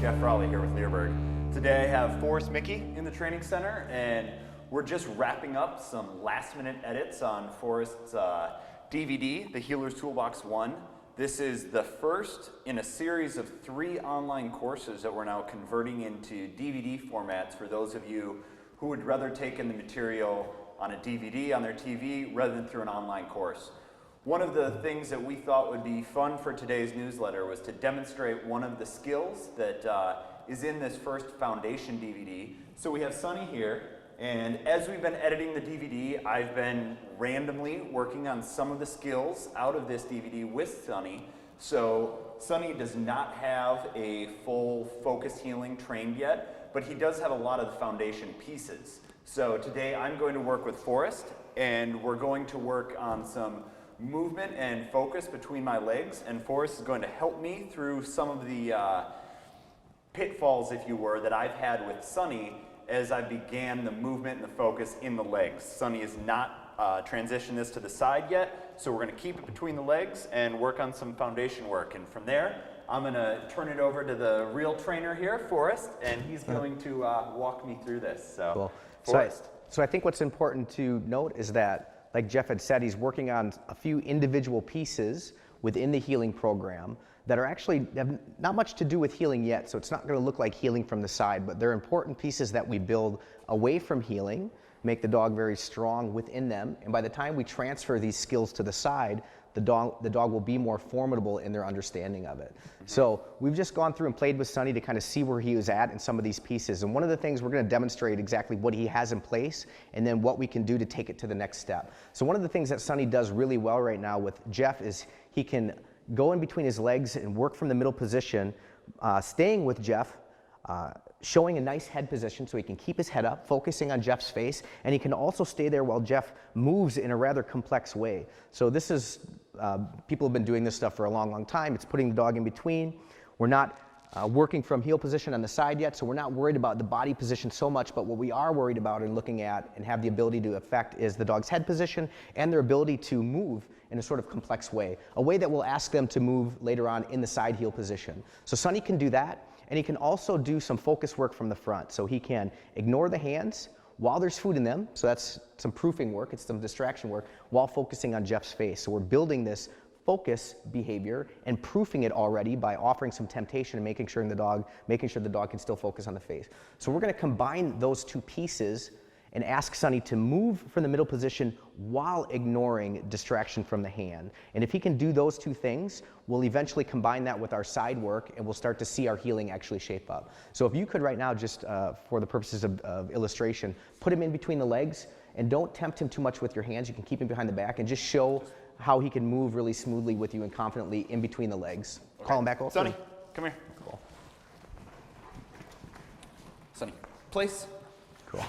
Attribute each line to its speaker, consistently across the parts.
Speaker 1: Jeff Frawley here with Leerburg. Today I have Forrest Micke in the training center, and we're just wrapping up some last-minute edits on Forrest's DVD, the Healer's Toolbox 1. This is the first in a series of 3 online courses that we're now converting into DVD formats for those of you who would rather take in the material on a DVD on their TV rather than through an online course. One of the things that we thought would be fun for today's newsletter was to demonstrate one of the skills that is in this first foundation DVD. So we have Sunny here, and as we've been editing the DVD, I've been randomly working on some of the skills out of this DVD with Sunny. So Sunny does not have a full focus healing trained yet, but he does have a lot of the foundation pieces. So today I'm going to work with Forrest, and we're going to work on some movement and focus between my legs, and Forrest is going to help me through some of the pitfalls, if you were, that I've had with Sunny as I began the movement and the focus in the legs. Sunny has not transitioned this to the side yet, so we're going to keep it between the legs and work on some foundation work. And from there, I'm going to turn it over to the real trainer here, Forrest, and he's going to walk me through this. So,
Speaker 2: cool.
Speaker 1: Forrest.
Speaker 2: So I think what's important to note is that, like Jeff had said, he's working on a few individual pieces within the healing program that are actually have not much to do with healing yet, so it's not going to look like healing from the side, but they're important pieces that we build away from healing, make the dog very strong within them, and by the time we transfer these skills to the side, the dog will be more formidable in their understanding of it. So we've just gone through and played with Sunny to kind of see where he was at in some of these pieces. And one of the things we're going to demonstrate exactly what he has in place and then what we can do to take it to the next step. So one of the things that Sunny does really well right now with Jeff is he can go in between his legs and work from the middle position, staying with Jeff, showing a nice head position so he can keep his head up, focusing on Jeff's face, and he can also stay there while Jeff moves in a rather complex way. So this is, people have been doing this stuff for a long, long time. It's putting the dog in between. We're not working from heel position on the side yet, so we're not worried about the body position so much, but what we are worried about and looking at and have the ability to affect is the dog's head position and their ability to move in a sort of complex way, a way that will ask them to move later on in the side heel position. So Sunny can do that. And he can also do some focus work from the front. So he can ignore the hands while there's food in them. So that's some proofing work, it's some distraction work, while focusing on Jeff's face. So we're building this focus behavior and proofing it already by offering some temptation and making sure the dog can still focus on the face. So we're going to combine those two pieces and ask Sunny to move from the middle position while ignoring distraction from the hand. And if he can do those two things, we'll eventually combine that with our side work and we'll start to see our healing actually shape up. So if you could right now, just for the purposes of illustration, put him in between the legs and don't tempt him too much with your hands. You can keep him behind the back and just show how he can move really smoothly with you and confidently in between the legs. Okay. Call him back over.
Speaker 1: Sunny, come here.
Speaker 2: Cool.
Speaker 1: Sunny, place.
Speaker 2: Cool.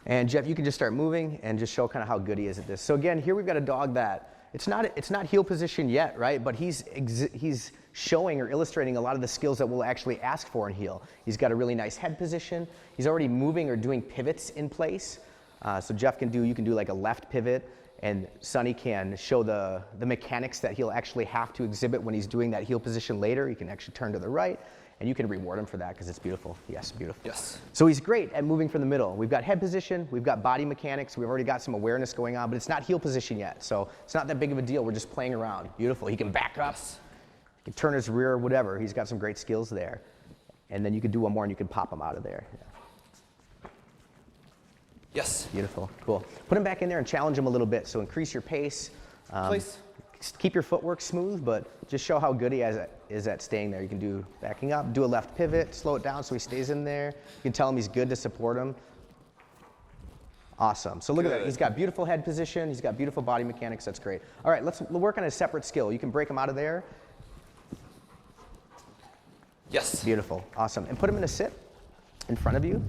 Speaker 2: And Jeff, you can just start moving and just show kind of how good he is at this. So again, here we've got a dog that it's not heel position yet, right? But he's showing or illustrating a lot of the skills that we'll actually ask for in heel. He's got a really nice head position. He's already moving or doing pivots in place. So Jeff you can do like a left pivot, and Sunny can show the mechanics that he'll actually have to exhibit when he's doing that heel position later. He can actually turn to the right. And you can reward him for that because it's beautiful. Yes, beautiful.
Speaker 1: Yes.
Speaker 2: So he's great at moving from the middle. We've got head position, we've got body mechanics, we've already got some awareness going on, but it's not heel position yet. So it's not that big of a deal. We're just playing around. Beautiful. He can back up, he can turn his rear, whatever. He's got some great skills there. And then you can do one more and you can pop him out of there. Yeah.
Speaker 1: Yes.
Speaker 2: Beautiful. Cool. Put him back in there and challenge him a little bit. So increase your pace.
Speaker 1: Please.
Speaker 2: Keep your footwork smooth, but just show how good he is at staying there. You can do backing up, do a left pivot, slow it down so he stays in there. You can tell him he's good to support him. Awesome. So look at that. He's got beautiful head position. He's got beautiful body mechanics. That's great. All right, let's work on a separate skill. You can break him out of there.
Speaker 1: Yes.
Speaker 2: Beautiful. Awesome. And put him in a sit in front of you.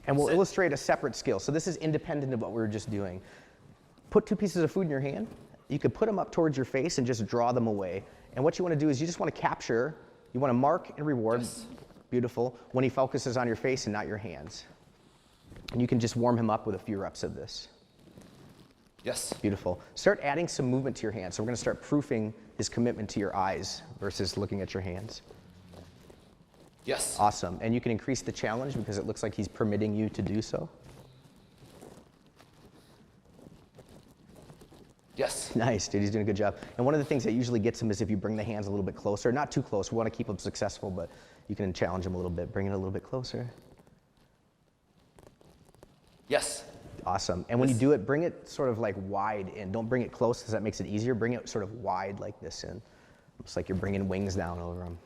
Speaker 2: And we'll illustrate a separate skill. So this is independent of what we were just doing. Put 2 pieces of food in your hand. You could put them up towards your face and just draw them away. And what you want to do is you just want to capture, you want to mark and reward, yes. Beautiful, when he focuses on your face and not your hands. And you can just warm him up with a few reps of this.
Speaker 1: Yes.
Speaker 2: Beautiful. Start adding some movement to your hands. So we're going to start proofing his commitment to your eyes versus looking at your hands.
Speaker 1: Yes.
Speaker 2: Awesome. And you can increase the challenge because it looks like he's permitting you to do so.
Speaker 1: Yes.
Speaker 2: Nice, dude. He's doing a good job. And one of the things that usually gets him is if you bring the hands a little bit closer. Not too close. We want to keep him successful, but you can challenge him a little bit. Bring it a little bit closer.
Speaker 1: Yes.
Speaker 2: Awesome. And when you do it, bring it sort of like wide in. Don't bring it close because that makes it easier. Bring it sort of wide like this in. Looks like you're bringing wings down over him.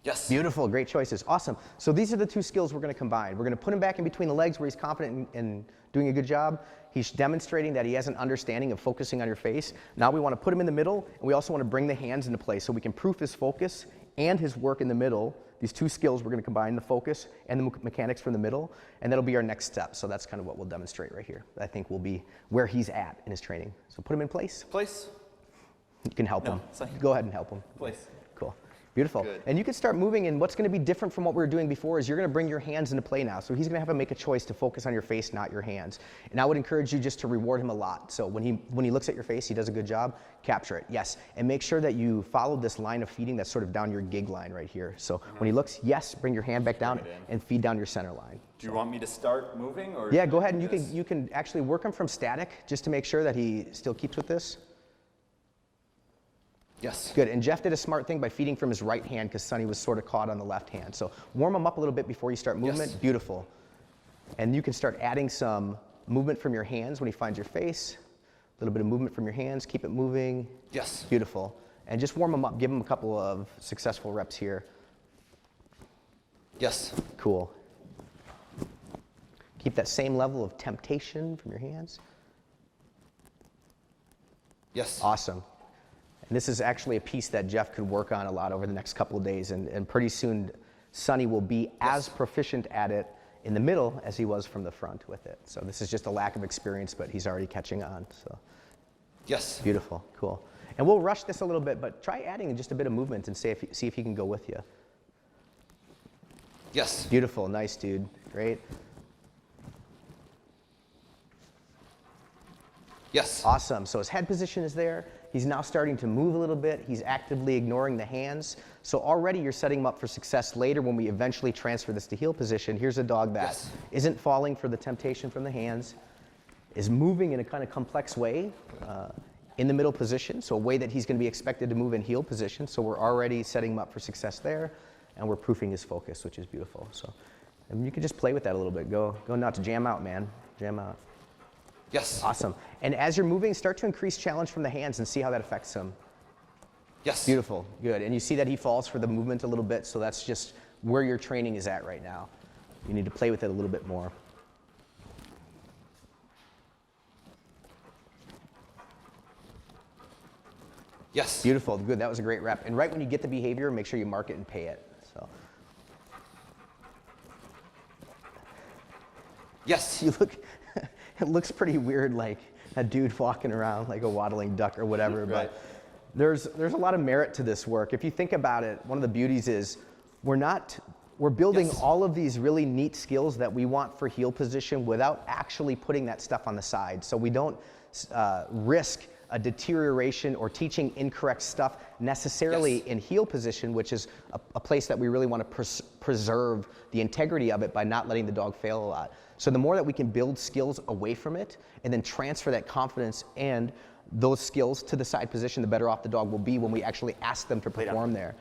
Speaker 1: Yes.
Speaker 2: Beautiful, great choices, awesome. So these are the two skills we're going to combine. We're going to put him back in between the legs where he's confident in doing a good job. He's demonstrating that he has an understanding of focusing on your face. Now we want to put him in the middle, and we also want to bring the hands into play so we can proof his focus and his work in the middle. These two skills, we're going to combine the focus and the mechanics from the middle, and that'll be our next step. So that's kind of what we'll demonstrate right here. I think will be where he's at in his training. So put him in place.
Speaker 1: Place.
Speaker 2: You can help him. Go ahead and help him.
Speaker 1: Place.
Speaker 2: Cool. Beautiful.
Speaker 1: Good.
Speaker 2: And you can start moving, and what's going to be different from what we were doing before is you're going to bring your hands into play now. So he's going to have to make a choice to focus on your face, not your hands. And I would encourage you just to reward him a lot. So when he looks at your face, he does a good job, capture it, yes. And make sure that you follow this line of feeding that's sort of down your gig line right here. So when he looks, yes, bring your hand back down and feed down your center line.
Speaker 1: Do you want me to start moving? Or
Speaker 2: yeah, go ahead, and you can actually work him from static just to make sure that he still keeps with this.
Speaker 1: Yes.
Speaker 2: Good, and Jeff did a smart thing by feeding from his right hand because Sonny was sort of caught on the left hand. So warm him up a little bit before you start movement.
Speaker 1: Yes.
Speaker 2: Beautiful. And you can start adding some movement from your hands when he finds your face. A little bit of movement from your hands, keep it moving.
Speaker 1: Yes.
Speaker 2: Beautiful. And just warm him up, give him a couple of successful reps here.
Speaker 1: Yes.
Speaker 2: Cool. Keep that same level of temptation from your hands.
Speaker 1: Yes.
Speaker 2: Awesome. And this is actually a piece that Jeff could work on a lot over the next couple of days, and pretty soon Sonny will be as proficient at it in the middle as he was from the front with it. So this is just a lack of experience, but he's already catching on. So
Speaker 1: Yes.
Speaker 2: beautiful, cool. And we'll rush this a little bit, but try adding just a bit of movement and see if he can go with you.
Speaker 1: Yes.
Speaker 2: Beautiful, nice dude, great.
Speaker 1: Yes.
Speaker 2: Awesome, so his head position is there. He's now starting to move a little bit. He's actively ignoring the hands. So already you're setting him up for success later when we eventually transfer this to heel position. Here's a dog that isn't falling for the temptation from the hands, is moving in a kind of complex way in the middle position, so a way that he's going to be expected to move in heel position. So we're already setting him up for success there, and we're proofing his focus, which is beautiful. So and you can just play with that a little bit. Go nuts, jam out, man, jam out.
Speaker 1: Yes.
Speaker 2: Awesome. And as you're moving, start to increase challenge from the hands and see how that affects him.
Speaker 1: Yes.
Speaker 2: Beautiful, good. And you see that he falls for the movement a little bit, so that's just where your training is at right now. You need to play with it a little bit more.
Speaker 1: Yes.
Speaker 2: Beautiful, good, that was a great rep. And right when you get the behavior, make sure you mark it and pay it. So.
Speaker 1: Yes.
Speaker 2: You look, it looks pretty weird, like a dude walking around like a waddling duck or whatever,
Speaker 1: Right.
Speaker 2: but there's a lot of merit to this work. If you think about it, one of the beauties is we're building all of these really neat skills that we want for heel position without actually putting that stuff on the side. So we don't risk a deterioration or teaching incorrect stuff necessarily in heel position, which is a place that we really want to preserve the integrity of it by not letting the dog fail a lot. So the more that we can build skills away from it and then transfer that confidence and those skills to the side position, the better off the dog will be when we actually ask them to perform there.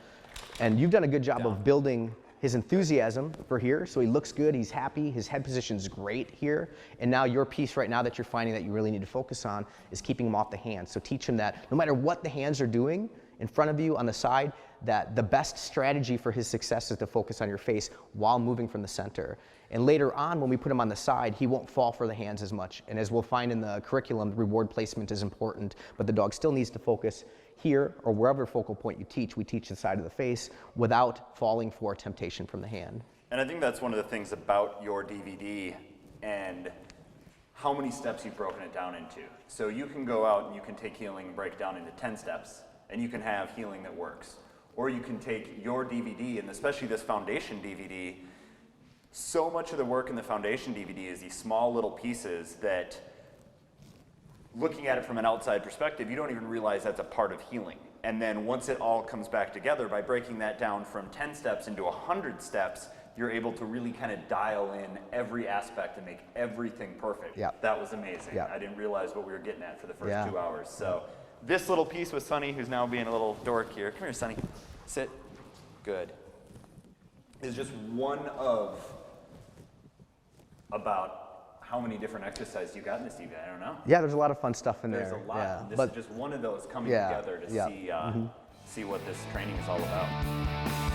Speaker 2: And you've done a good job of building his enthusiasm for here, so he looks good, he's happy, his head position's great here, and now your piece right now that you're finding that you really need to focus on is keeping him off the hands. So teach him that no matter what the hands are doing in front of you on the side, that the best strategy for his success is to focus on your face while moving from the center. And later on, when we put him on the side, he won't fall for the hands as much. And as we'll find in the curriculum, reward placement is important, but the dog still needs to focus here or wherever focal point you teach. We teach the side of the face without falling for temptation from the hand.
Speaker 1: And I think that's one of the things about your DVD and how many steps you've broken it down into. So you can go out and you can take healing and break it down into 10 steps, and you can have healing that works. Or you can take your DVD, and especially this foundation DVD, so much of the work in the foundation DVD is these small little pieces that looking at it from an outside perspective, you don't even realize that's a part of healing. And then once it all comes back together, by breaking that down from 10 steps into 100 steps, you're able to really kind of dial in every aspect and make everything perfect.
Speaker 2: Yep.
Speaker 1: That was amazing.
Speaker 2: Yep.
Speaker 1: I didn't realize what we were getting at for the first
Speaker 2: Yeah.
Speaker 1: 2 hours. So this little piece with Sonny, who's now being a little dork here. Come here, Sonny. Sit. Good. Is just one of about how many different exercises you got in this evening? I don't know.
Speaker 2: Yeah, there's a lot of fun stuff in
Speaker 1: There's
Speaker 2: there.
Speaker 1: a lot.
Speaker 2: Yeah.
Speaker 1: This
Speaker 2: But
Speaker 1: is just one of those coming
Speaker 2: Yeah,
Speaker 1: together to
Speaker 2: yeah.
Speaker 1: see what this training is all about.